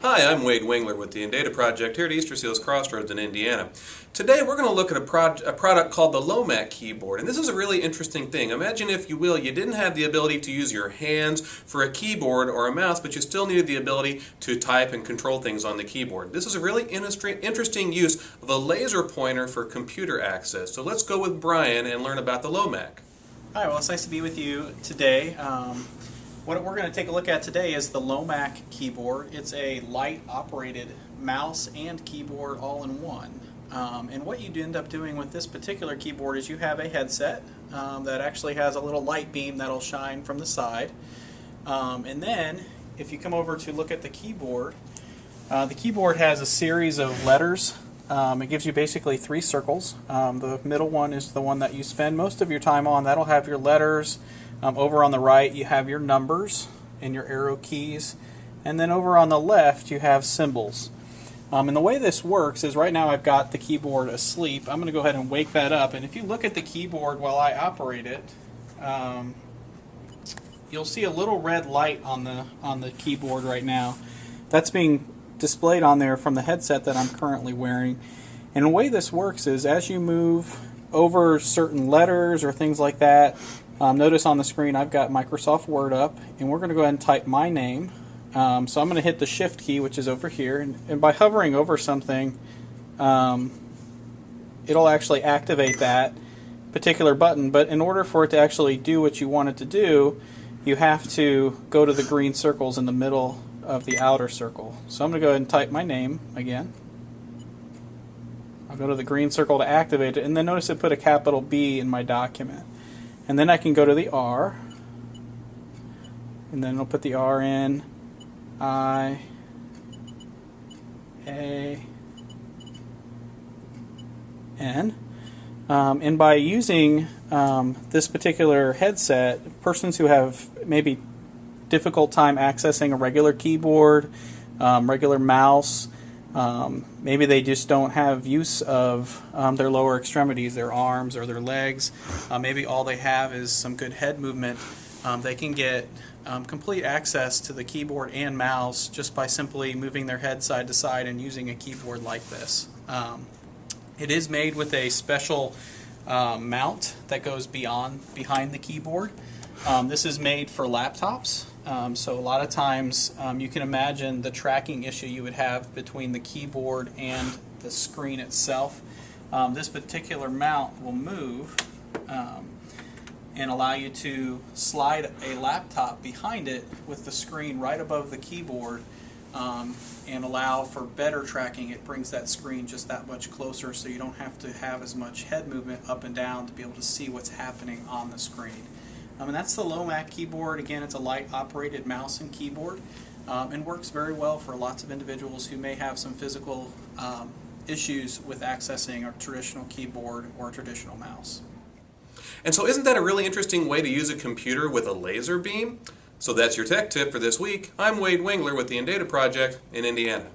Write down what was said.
Hi, I'm Wade Wingler with the Data Project here at Easter Seals Crossroads in Indiana. Today we're going to look at a product called the Lomak Keyboard, and this is a really interesting thing. Imagine, if you will, you didn't have the ability to use your hands for a keyboard or a mouse, but you still needed the ability to type and control things on the keyboard. This is a really interesting use of a laser pointer for computer access. So let's go with Brian and learn about the Lomak. Hi, well, it's nice to be with you today. What we're going to take a look at today is the Lomak Keyboard. It's a light-operated mouse and keyboard all in one. And what you end up doing with this particular keyboard is you have a headset that actually has a little light beam that'll shine from the side. And then, if you come over to look at the keyboard has a series of letters. It gives you basically 3 circles. The middle one is the one that you spend most of your time on. That'll have your letters. Over on the right you have your numbers and your arrow keys, and then over on the left you have symbols. And the way this works is, right now I've got the keyboard asleep. I'm going to go ahead and wake that up, and if you look at the keyboard while I operate it, you'll see a little red light on the keyboard right now. That's being displayed on there from the headset that I'm currently wearing. And the way this works is, as you move over certain letters or things like that, notice on the screen I've got Microsoft Word up, and we're going to go ahead and type my name. So I'm going to hit the Shift key, which is over here, and by hovering over something, it'll actually activate that particular button. But in order for it to actually do what you want it to do, you have to go to the green circles in the middle of the outer circle. So I'm going to go ahead and type my name again. I'll go to the green circle to activate it, and then notice it put a capital B in my document. And then I can go to the R, and then it'll put the R in, I, A, N. And by using this particular headset, persons who have maybe difficult time accessing a regular keyboard, regular mouse, maybe they just don't have use of their lower extremities, their arms or their legs, maybe all they have is some good head movement, they can get complete access to the keyboard and mouse just by simply moving their head side to side and using a keyboard like this. It is made with a special mount that goes behind the keyboard. This is made for laptops. So a lot of times you can imagine the tracking issue you would have between the keyboard and the screen itself. This particular mount will move and allow you to slide a laptop behind it with the screen right above the keyboard and allow for better tracking. It brings that screen just that much closer, so you don't have to have as much head movement up and down to be able to see what's happening on the screen. And that's the Lomak Keyboard. Again, it's a light-operated mouse and keyboard, and works very well for lots of individuals who may have some physical issues with accessing a traditional keyboard or a traditional mouse. And so isn't that a really interesting way to use a computer with a laser beam? So that's your tech tip for this week. I'm Wade Wingler with the Data Project in Indiana.